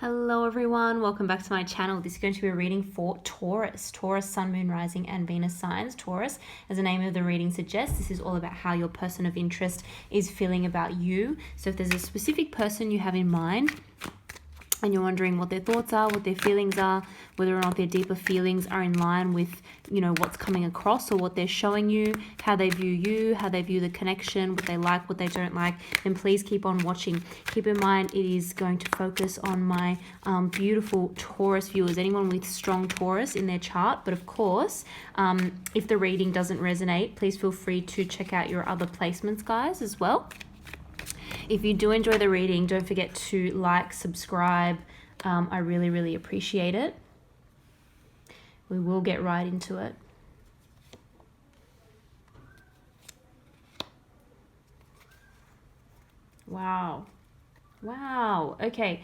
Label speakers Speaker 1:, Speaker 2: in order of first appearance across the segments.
Speaker 1: Hello everyone, welcome back to my channel. This is going to be a reading for Taurus, Sun, Moon, Rising and Venus signs. Taurus, as the name of the reading suggests, this is all about how your person of interest is feeling about you. So if there's a specific person you have in mind and you're wondering what their thoughts are, what their feelings are, whether or not their deeper feelings are in line with, what's coming across or what they're showing you, how they view the connection, what they like, what they don't like, then please keep on watching. Keep in mind, it is going to focus on my beautiful Taurus viewers, anyone with strong Taurus in their chart. But of course, if the reading doesn't resonate, please feel free to check out your other placements, guys, as well. If you do enjoy the reading, don't forget to like, subscribe. I really, really appreciate it. We will get right into it. Wow. Okay.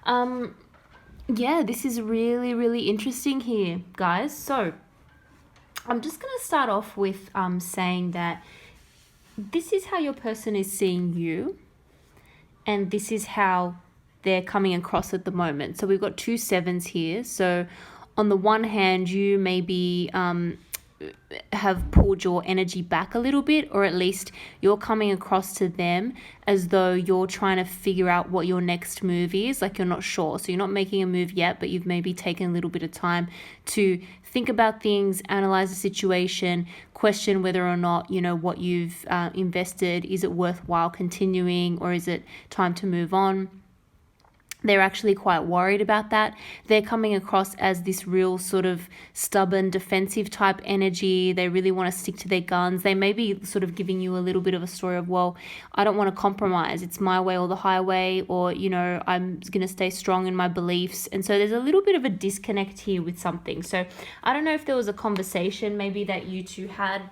Speaker 1: Yeah, this is really, really interesting here, guys. So I'm just going to start off with saying that this is how your person is seeing you, and this is how they're coming across at the moment. So we've got 2 sevens here. So on the one hand, you maybe have pulled your energy back a little bit, or at least you're coming across to them as though you're trying to figure out what your next move is. Like, you're not sure. So you're not making a move yet, but you've maybe taken a little bit of time to think about things, analyze the situation, question whether or not, what you've invested, is it worthwhile continuing, or is it time to move on? They're actually quite worried about that. They're coming across as this real sort of stubborn, defensive type energy. They really want to stick to their guns. They may be sort of giving you a little bit of a story of, well, I don't want to compromise. It's my way or the highway, or, I'm going to stay strong in my beliefs. And so there's a little bit of a disconnect here with something. So I don't know if there was a conversation maybe that you two had,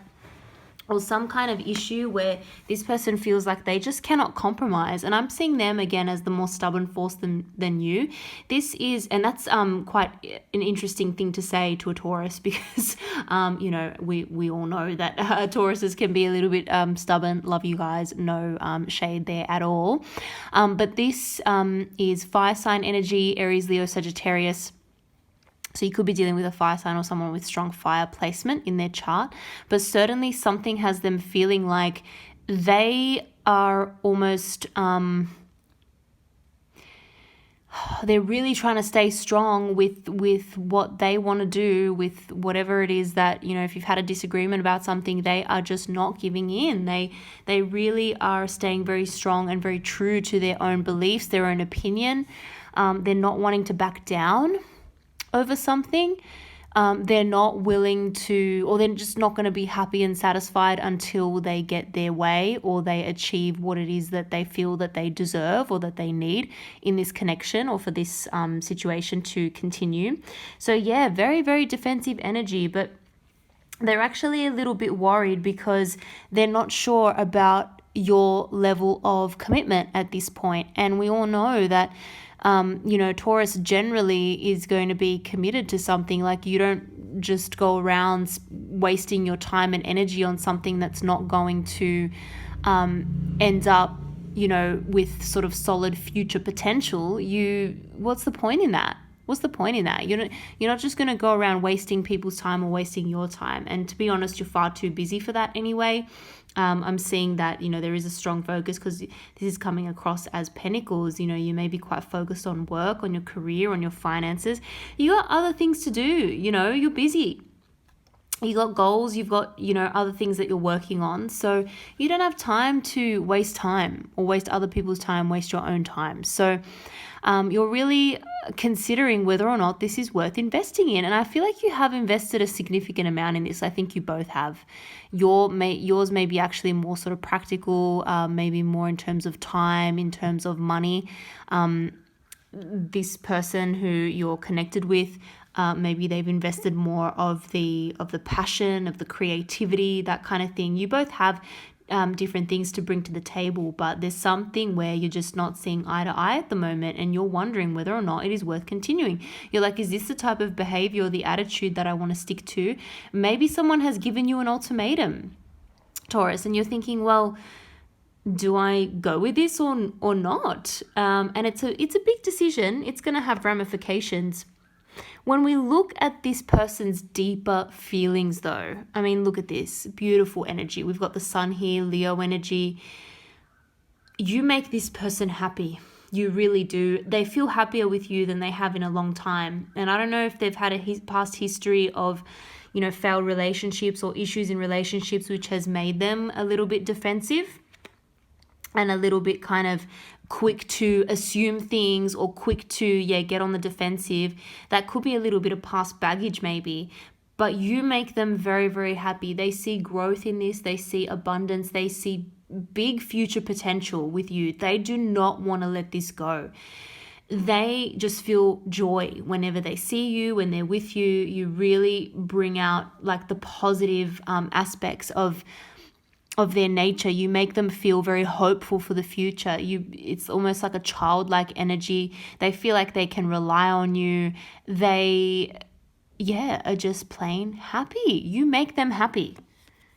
Speaker 1: or some kind of issue where this person feels like they just cannot compromise. And I'm seeing them again as the more stubborn force than you. This is, and that's quite an interesting thing to say to a Taurus, because, we all know that Tauruses can be a little bit stubborn. Love you guys. No shade there at all. But this is fire sign energy, Aries, Leo, Sagittarius. So you could be dealing with a fire sign or someone with strong fire placement in their chart, but certainly something has them feeling like they are almost, they're really trying to stay strong with what they want to do, with whatever it is that, if you've had a disagreement about something, they are just not giving in. They really are staying very strong and very true to their own beliefs, their own opinion. They're not wanting to back down over something. They're not willing to, or they're just not going to be happy and satisfied until they get their way, or they achieve what it is that they feel that they deserve or that they need in this connection, or for this situation to continue. So yeah, very, very defensive energy, but they're actually a little bit worried because they're not sure about your level of commitment at this point. And we all know that Taurus generally is going to be committed to something. Like, you don't just go around wasting your time and energy on something that's not going to end up, with sort of solid future potential. What's the point in that? What's the point in that? You're not just going to go around wasting people's time or wasting your time. And to be honest, you're far too busy for that anyway. I'm seeing that, there is a strong focus, because this is coming across as pentacles. You may be quite focused on work, on your career, on your finances. You got other things to do, you're busy. You got goals, you've got, other things that you're working on. So you don't have time to waste time, or waste other people's time, waste your own time. So you're really considering whether or not this is worth investing in. And I feel like you have invested a significant amount in this. I think you both have. Yours may be actually more sort of practical, maybe more in terms of time, in terms of money. This person who you're connected with, maybe they've invested more of the passion, of the creativity, that kind of thing. You both have different things to bring to the table, but there's something where you're just not seeing eye to eye at the moment, and you're wondering whether or not it is worth continuing. You're like, is this the type of behavior or the attitude that I want to stick to? Maybe someone has given you an ultimatum, Taurus, and you're thinking, well, do I go with this or not? And it's a big decision. It's going to have ramifications. When we look at this person's deeper feelings, though, I mean, look at this beautiful energy. We've got the sun here, Leo energy. You make this person happy. You really do. They feel happier with you than they have in a long time. And I don't know if they've had a past history of, failed relationships or issues in relationships, which has made them a little bit defensive and a little bit kind of quick to assume things or quick to, get on the defensive. That could be a little bit of past baggage maybe. But you make them very, very happy. They see growth in this. They see abundance. They see big future potential with you. They do not want to let this go. They just feel joy whenever they see you, when they're with you. You really bring out like the positive aspects of their nature. You make them feel very hopeful for the future. It's almost like a childlike energy. They feel like they can rely on you. They, are just plain happy. You make them happy.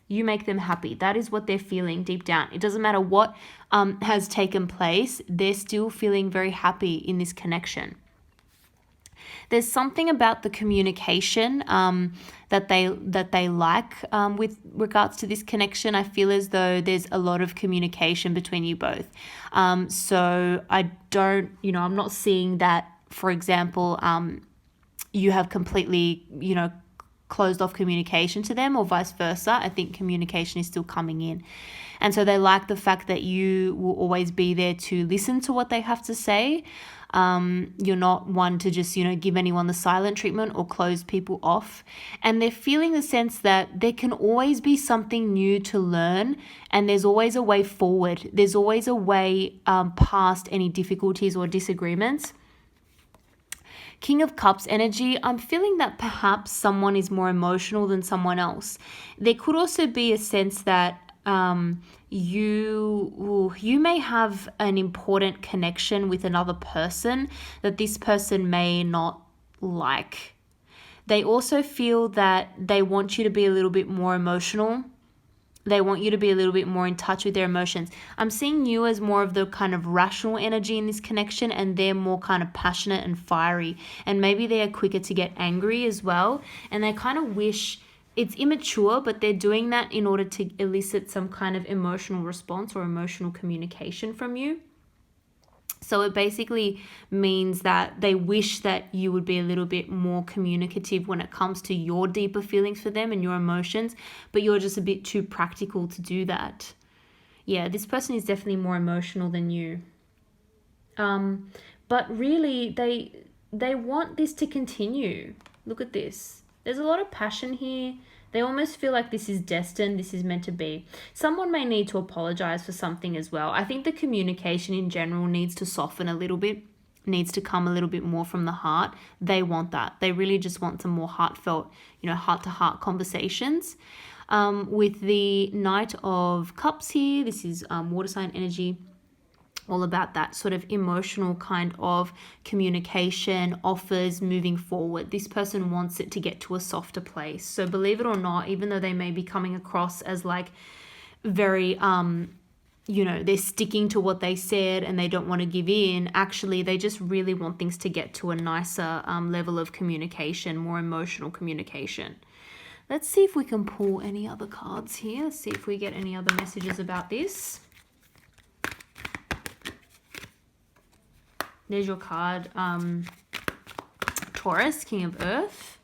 Speaker 1: You make them happy. That is what they're feeling deep down. It doesn't matter what has taken place. They're still feeling very happy in this connection. There's something about the communication that they like with regards to this connection. I feel as though there's a lot of communication between you both. So I don't, I'm not seeing that, for example, you have completely, closed off communication to them or vice versa. I think communication is still coming in. And so they like the fact that you will always be there to listen to what they have to say. You're not one to just, give anyone the silent treatment or close people off. And they're feeling the sense that there can always be something new to learn, and there's always a way forward. There's always a way past any difficulties or disagreements. King of Cups energy, I'm feeling that perhaps someone is more emotional than someone else. There could also be a sense that you may have an important connection with another person that this person may not like. They also feel that they want you to be a little bit more emotional. They want you to be a little bit more in touch with their emotions. I'm seeing you as more of the kind of rational energy in this connection, and they're more kind of passionate and fiery. And maybe they are quicker to get angry as well. And they kind of wish, it's immature, but they're doing that in order to elicit some kind of emotional response or emotional communication from you. So it basically means that they wish that you would be a little bit more communicative when it comes to your deeper feelings for them and your emotions, but you're just a bit too practical to do that. Yeah, this person is definitely more emotional than you. But really, they want this to continue. Look at this. There's a lot of passion here. They almost feel like this is destined, this is meant to be. Someone may need to apologize for something as well. I think the communication in general needs to soften a little bit, needs to come a little bit more from the heart. They want that. They really just want some more heartfelt, heart-to-heart conversations. With the Knight of Cups here, this is water sign energy. All about that sort of emotional kind of communication, offers, moving forward. This person wants it to get to a softer place. So believe it or not, even though they may be coming across as like very, they're sticking to what they said and they don't want to give in, actually they just really want things to get to a nicer level of communication, more emotional communication. Let's see if we can pull any other cards here. Let's see if we get any other messages about this. There's your card, Taurus, King of Earth.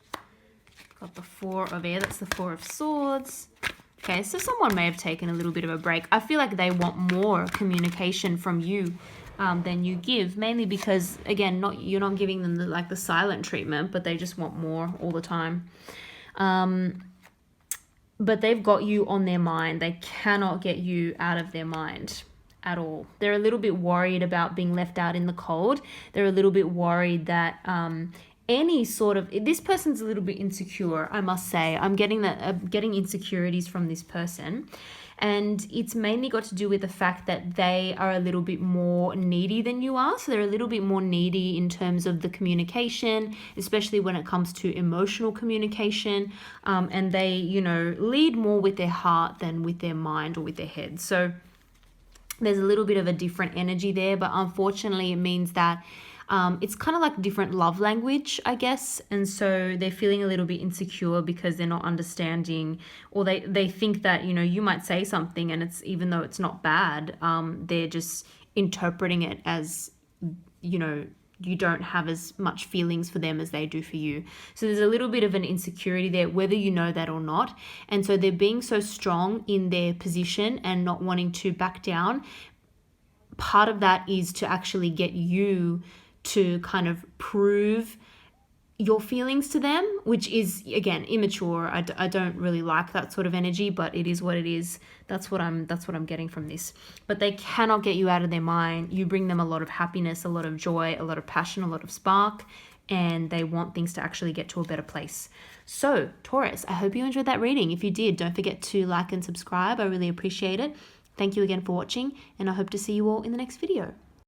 Speaker 1: Got the Four of Air, that's the Four of Swords. Okay, so someone may have taken a little bit of a break. I feel like they want more communication from you than you give, mainly because, again, you're not giving them the silent treatment, but they just want more all the time. But they've got you on their mind. They cannot get you out of their mind at all. They're a little bit worried about being left out in the cold. They're a little bit worried that this person's a little bit insecure, I must say. I'm getting insecurities from this person. And it's mainly got to do with the fact that they are a little bit more needy than you are. So they're a little bit more needy in terms of the communication, especially when it comes to emotional communication. And they, lead more with their heart than with their mind or with their head. So There's a little bit of a different energy there, but unfortunately it means that it's kind of like different love language, I guess. And so they're feeling a little bit insecure because they're not understanding, or they think that, you know, you might say something and it's, even though it's not bad, they're just interpreting it as, you know, you don't have as much feelings for them as they do for you. So there's a little bit of an insecurity there, whether you know that or not. And so they're being so strong in their position and not wanting to back down. Part of that is to actually get you to kind of prove your feelings to them, which is, again, immature. I don't really like that sort of energy, but it is what it is. That's what I'm getting from this. But they cannot get you out of their mind. You bring them a lot of happiness, a lot of joy, a lot of passion, a lot of spark, and they want things to actually get to a better place. So, Taurus, I hope you enjoyed that reading. If you did, don't forget to like and subscribe. I really appreciate it. Thank you again for watching, and I hope to see you all in the next video.